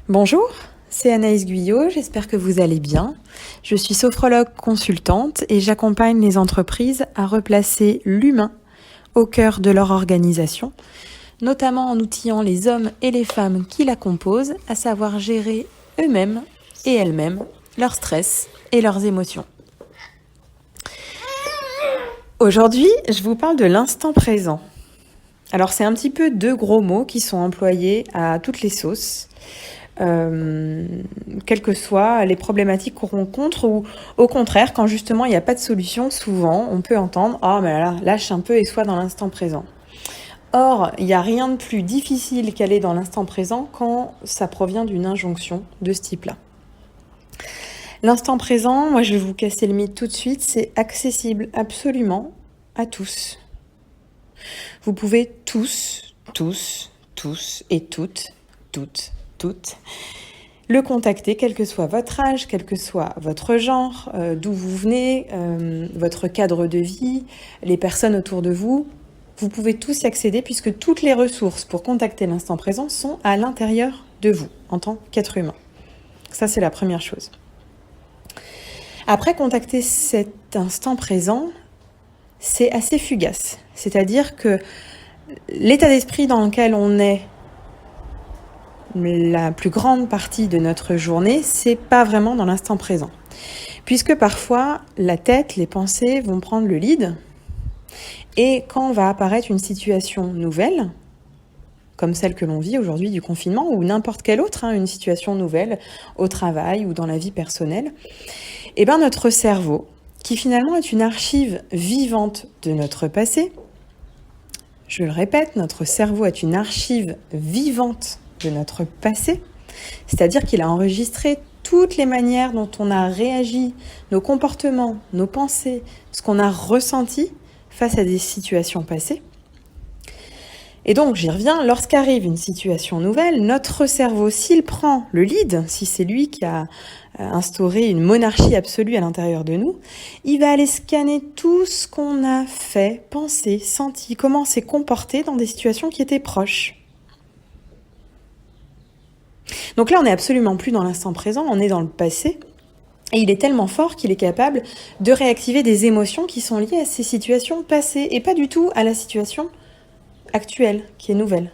Bonjour, c'est Anaïs Guyot, j'espère que vous allez bien. Je suis sophrologue consultante et j'accompagne les entreprises à replacer l'humain au cœur de leur organisation, notamment en outillant les hommes et les femmes qui la composent, à savoir gérer eux-mêmes et elles-mêmes leur stress et leurs émotions. Aujourd'hui, je vous parle de l'instant présent. Alors c'est un petit peu deux gros mots qui sont employés à toutes les sauces. Quelles que soient les problématiques qu'on rencontre, ou au contraire, quand justement il n'y a pas de solution, souvent on peut entendre « Oh mais là, lâche un peu et sois dans l'instant présent ». Or, il n'y a rien de plus difficile qu'aller dans l'instant présent quand ça provient d'une injonction de ce type-là. L'instant présent, moi je vais vous casser le mythe tout de suite, c'est accessible absolument à tous. Vous pouvez tous et toutes, le contacter, quel que soit votre âge, quel que soit votre genre, d'où vous venez, votre cadre de vie, les personnes autour de vous. Vous pouvez tous y accéder puisque toutes les ressources pour contacter l'instant présent sont à l'intérieur de vous, en tant qu'être humain. Ça, c'est la première chose. Après, contacter cet instant présent, c'est assez fugace. C'est-à-dire que l'état d'esprit dans lequel on est la plus grande partie de notre journée, c'est pas vraiment dans l'instant présent. Puisque parfois, la tête, les pensées vont prendre le lead. Et quand va apparaître une situation nouvelle, comme celle que l'on vit aujourd'hui du confinement, ou n'importe quelle autre, une situation nouvelle au travail ou dans la vie personnelle, et bien notre cerveau, qui finalement est une archive vivante de notre passé, je le répète, notre cerveau est une archive vivante de notre passé, c'est-à-dire qu'il a enregistré toutes les manières dont on a réagi, nos comportements, nos pensées, ce qu'on a ressenti face à des situations passées. Et donc, j'y reviens, lorsqu'arrive une situation nouvelle, notre cerveau, s'il prend le lead, si c'est lui qui a instauré une monarchie absolue à l'intérieur de nous, il va aller scanner tout ce qu'on a fait, pensé, senti, comment on s'est comporté dans des situations qui étaient proches. Donc là, on n'est absolument plus dans l'instant présent, on est dans le passé. Et il est tellement fort qu'il est capable de réactiver des émotions qui sont liées à ces situations passées et pas du tout à la situation actuelle, qui est nouvelle.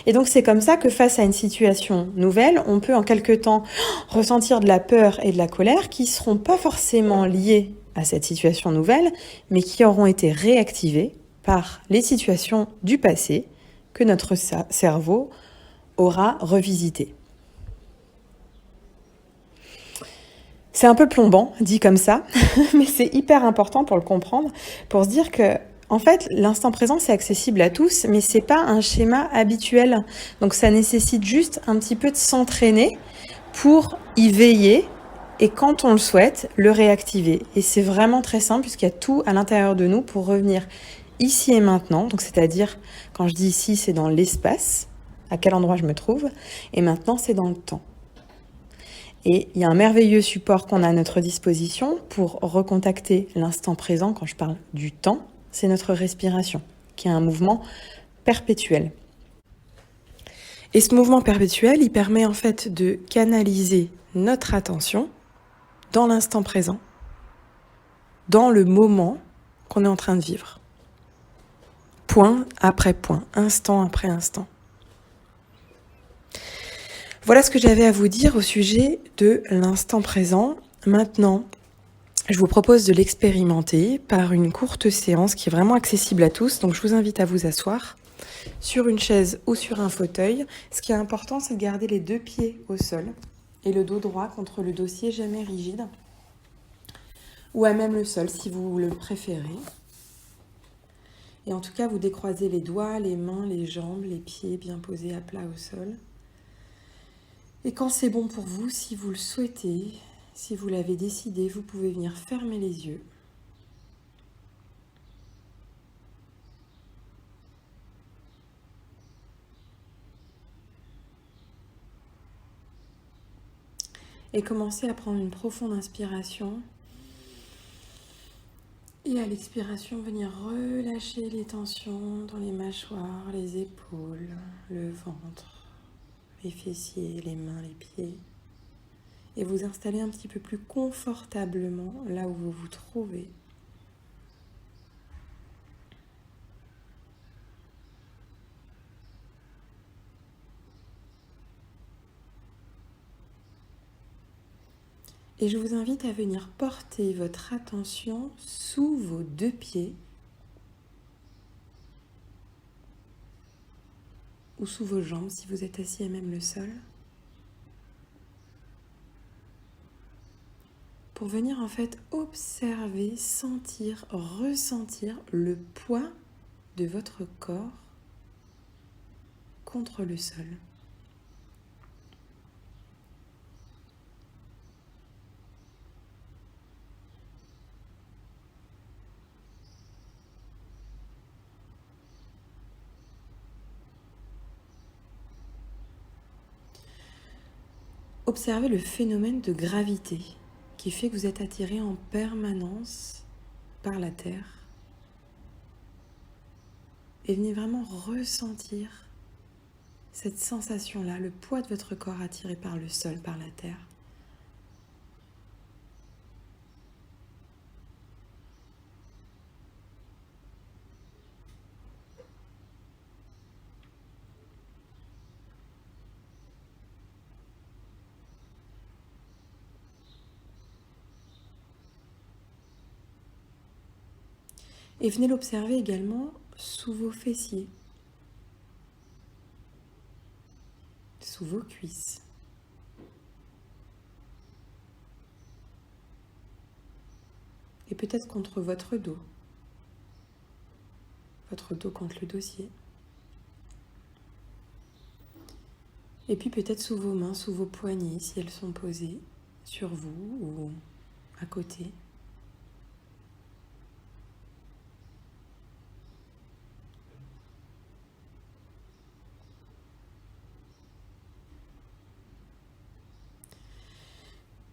Et donc c'est comme ça que face à une situation nouvelle, on peut en quelque temps ressentir de la peur et de la colère qui ne seront pas forcément liées à cette situation nouvelle, mais qui auront été réactivées par les situations du passé que notre cerveau aura revisitées. C'est un peu plombant, dit comme ça, mais c'est hyper important pour le comprendre, pour se dire que, en fait, l'instant présent, c'est accessible à tous, mais c'est pas un schéma habituel. Donc ça nécessite juste un petit peu de s'entraîner pour y veiller et, quand on le souhaite, le réactiver. Et c'est vraiment très simple puisqu'il y a tout à l'intérieur de nous pour revenir ici et maintenant. Donc c'est-à-dire, quand je dis ici, c'est dans l'espace, à quel endroit je me trouve, et maintenant, c'est dans le temps. Et il y a un merveilleux support qu'on a à notre disposition pour recontacter l'instant présent. Quand je parle du temps, c'est notre respiration, qui est un mouvement perpétuel. Et ce mouvement perpétuel, il permet en fait de canaliser notre attention dans l'instant présent, dans le moment qu'on est en train de vivre. Point après point, instant après instant. Voilà ce que j'avais à vous dire au sujet de l'instant présent. Maintenant, je vous propose de l'expérimenter par une courte séance qui est vraiment accessible à tous. Donc je vous invite à vous asseoir sur une chaise ou sur un fauteuil. Ce qui est important, c'est de garder les deux pieds au sol et le dos droit contre le dossier, jamais rigide. Ou à même le sol si vous le préférez. Et en tout cas, vous décroisez les doigts, les mains, les jambes, les pieds bien posés à plat au sol. Et quand c'est bon pour vous, si vous le souhaitez, si vous l'avez décidé, vous pouvez venir fermer les yeux. Et commencer à prendre une profonde inspiration. Et à l'expiration, venir relâcher les tensions dans les mâchoires, les épaules, le ventre, les fessiers, les mains, les pieds. Et vous installer un petit peu plus confortablement là où vous vous trouvez. Et je vous invite à venir porter votre attention sous vos deux pieds ou sous vos jambes si vous êtes assis à même le sol. Pour venir en fait observer, sentir, ressentir le poids de votre corps contre le sol. Observez le phénomène de gravité qui fait que vous êtes attiré en permanence par la terre. Et venez vraiment ressentir cette sensation-là, le poids de votre corps attiré par le sol, par la terre. Et venez l'observer également sous vos fessiers, sous vos cuisses. Et peut-être contre votre dos contre le dossier. Et puis peut-être sous vos mains, sous vos poignets, si elles sont posées sur vous ou à côté.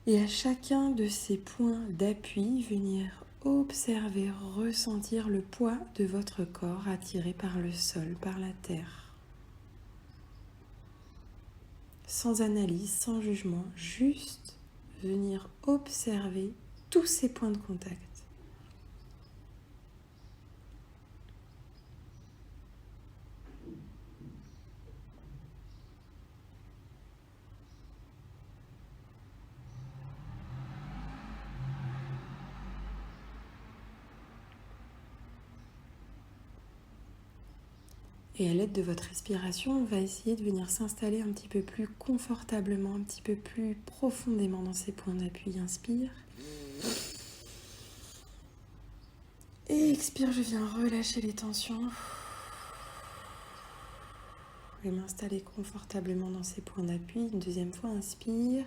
Et à chacun de ces points d'appui, venir observer, ressentir le poids de votre corps attiré par le sol, par la terre. Sans analyse, sans jugement, juste venir observer tous ces points de contact. Et à l'aide de votre respiration, on va essayer de venir s'installer un petit peu plus confortablement, un petit peu plus profondément dans ces points d'appui. Inspire. Et expire, je viens relâcher les tensions. Et m'installer confortablement dans ces points d'appui. Une deuxième fois, inspire.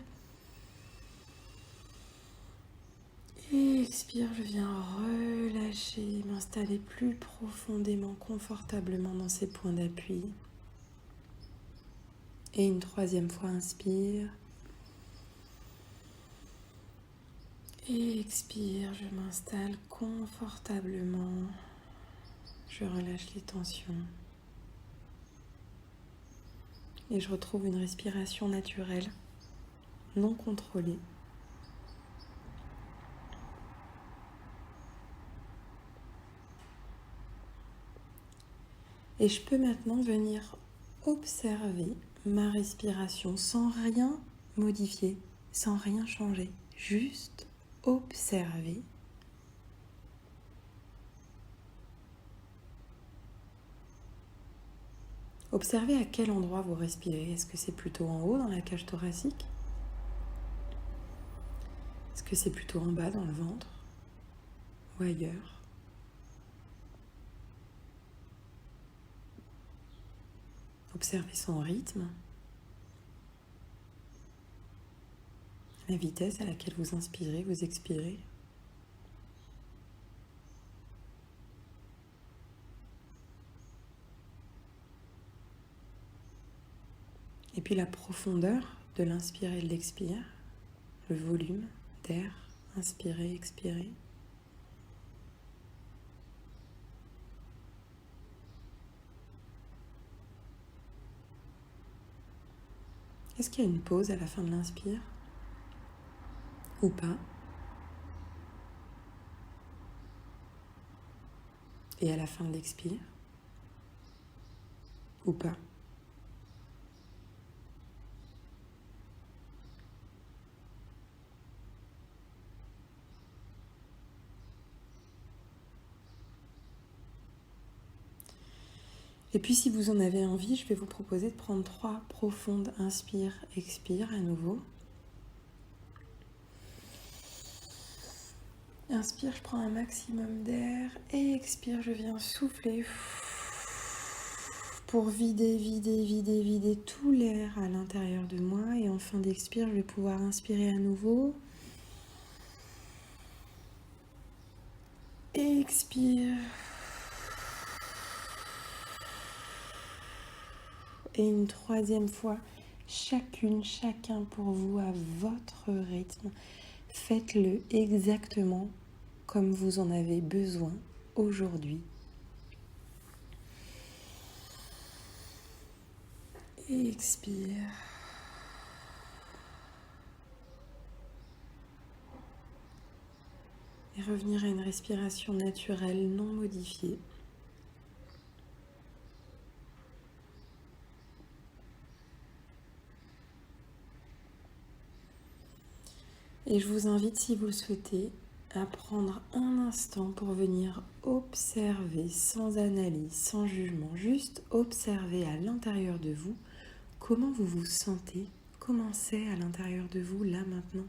Et expire, je viens relâcher, m'installer plus profondément, confortablement dans ces points d'appui. Et une troisième fois, inspire. Et expire, je m'installe confortablement. Je relâche les tensions. Et je retrouve une respiration naturelle, non contrôlée. Et je peux maintenant venir observer ma respiration sans rien modifier, sans rien changer. Juste observer. Observez à quel endroit vous respirez. Est-ce que c'est plutôt en haut dans la cage thoracique? Est-ce que c'est plutôt en bas dans le ventre ou ailleurs? Observez son rythme, la vitesse à laquelle vous inspirez, vous expirez. Et puis la profondeur de l'inspire et de l'expire, le volume d'air, inspirer, expirer. Est-ce qu'il y a une pause à la fin de l'inspire ou pas? Et à la fin de l'expire ou pas? Et puis si vous en avez envie, je vais vous proposer de prendre 3 profondes inspire, expire à nouveau. Inspire, je prends un maximum d'air et expire, je viens souffler pour vider tout l'air à l'intérieur de moi. Et en fin d'expire, je vais pouvoir inspirer à nouveau. Et expire. Et une troisième fois, chacun pour vous à votre rythme. Faites-le exactement comme vous en avez besoin aujourd'hui. Et expire. Et revenir à une respiration naturelle non modifiée. Et je vous invite, si vous le souhaitez, à prendre un instant pour venir observer sans analyse, sans jugement, juste observer à l'intérieur de vous comment vous vous sentez, comment c'est à l'intérieur de vous là maintenant.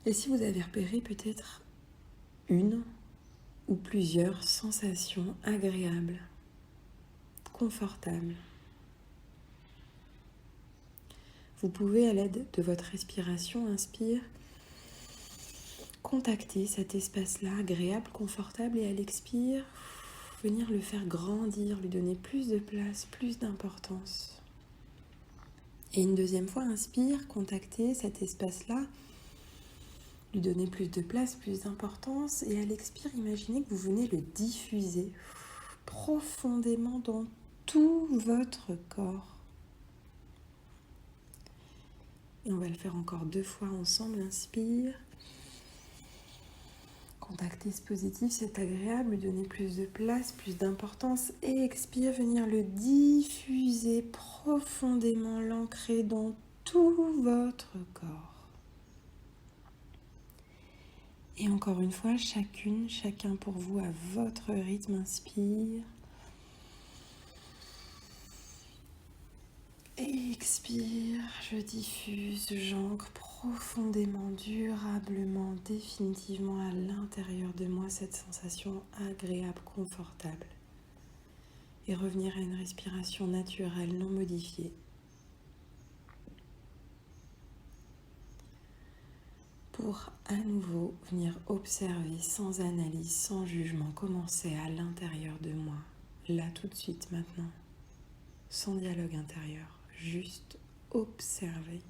Et si vous avez repéré peut-être une ou plusieurs sensations agréables, confortables, vous pouvez, à l'aide de votre respiration, inspire, contacter cet espace-là agréable, confortable, et à l'expire, venir le faire grandir, lui donner plus de place, plus d'importance. Et une deuxième fois, inspire, contacter cet espace-là, lui donner plus de place, plus d'importance, et à l'expire, imaginez que vous venez le diffuser profondément dans tout votre corps. Et on va le faire encore 2 fois ensemble. Inspire. Contacter ce positif, c'est agréable, lui donner plus de place, plus d'importance. Et expire, venir le diffuser profondément, l'ancrer dans tout votre corps. Et encore une fois, chacun pour vous à votre rythme. Inspire. Et expire, je diffuse, j'ancre profondément, durablement, définitivement à l'intérieur de moi cette sensation agréable, confortable. Et revenir à une respiration naturelle, non modifiée. Pour à nouveau venir observer sans analyse, sans jugement, comment c'est à l'intérieur de moi, là tout de suite, maintenant, sans dialogue intérieur. Juste observer.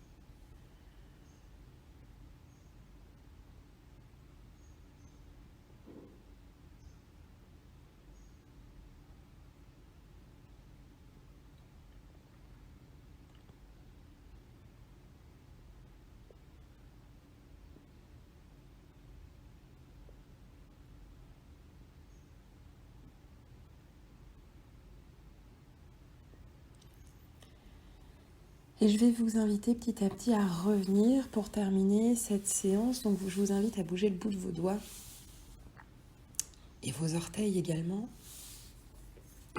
Et je vais vous inviter petit à petit à revenir pour terminer cette séance. Donc je vous invite à bouger le bout de vos doigts et vos orteils également.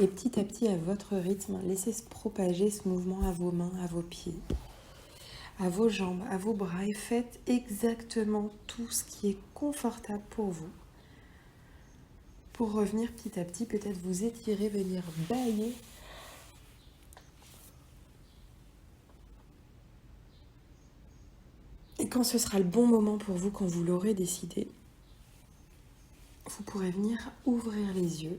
Et petit à petit, à votre rythme, laissez se propager ce mouvement à vos mains, à vos pieds, à vos jambes, à vos bras. Et faites exactement tout ce qui est confortable pour vous. Pour revenir petit à petit, peut-être vous étirer, venir bâiller. Et quand ce sera le bon moment pour vous, quand vous l'aurez décidé, vous pourrez venir ouvrir les yeux.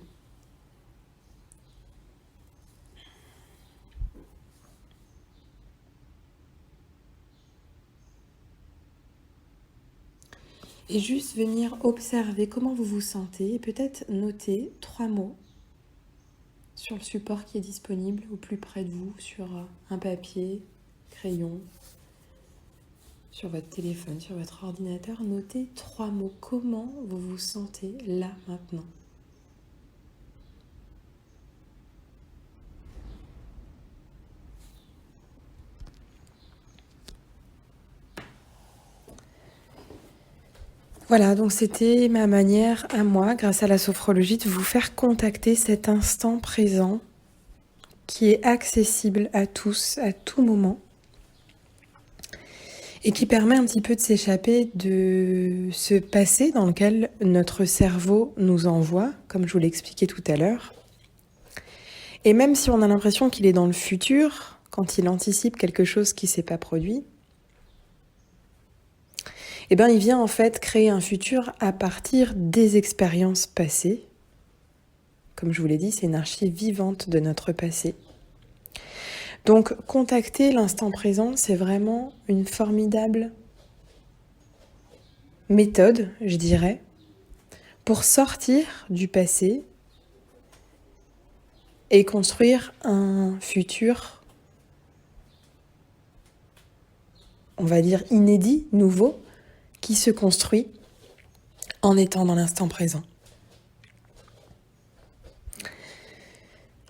Et juste venir observer comment vous vous sentez et peut-être noter 3 mots sur le support qui est disponible au plus près de vous, sur un papier, crayon, sur votre téléphone, sur votre ordinateur. Notez 3 mots. Comment vous vous sentez là, maintenant ? Voilà, donc c'était ma manière à moi, grâce à la sophrologie, de vous faire contacter cet instant présent qui est accessible à tous, à tout moment, et qui permet un petit peu de s'échapper de ce passé dans lequel notre cerveau nous envoie, comme je vous l'ai expliqué tout à l'heure. Et même si on a l'impression qu'il est dans le futur, quand il anticipe quelque chose qui ne s'est pas produit, eh bien, il vient en fait créer un futur à partir des expériences passées. Comme je vous l'ai dit, c'est une archive vivante de notre passé. Donc, contacter l'instant présent, c'est vraiment une formidable méthode, je dirais, pour sortir du passé et construire un futur, on va dire inédit, nouveau, qui se construit en étant dans l'instant présent.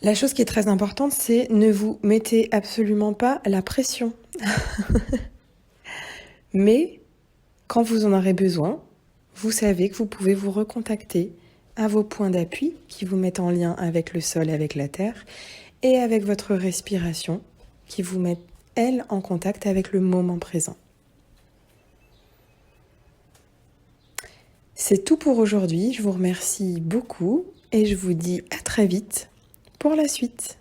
La chose qui est très importante, c'est ne vous mettez absolument pas la pression. Mais quand vous en aurez besoin, vous savez que vous pouvez vous recontacter à vos points d'appui qui vous mettent en lien avec le sol, avec la terre, et avec votre respiration qui vous mettent, elle, en contact avec le moment présent. C'est tout pour aujourd'hui. Je vous remercie beaucoup et je vous dis à très vite pour la suite.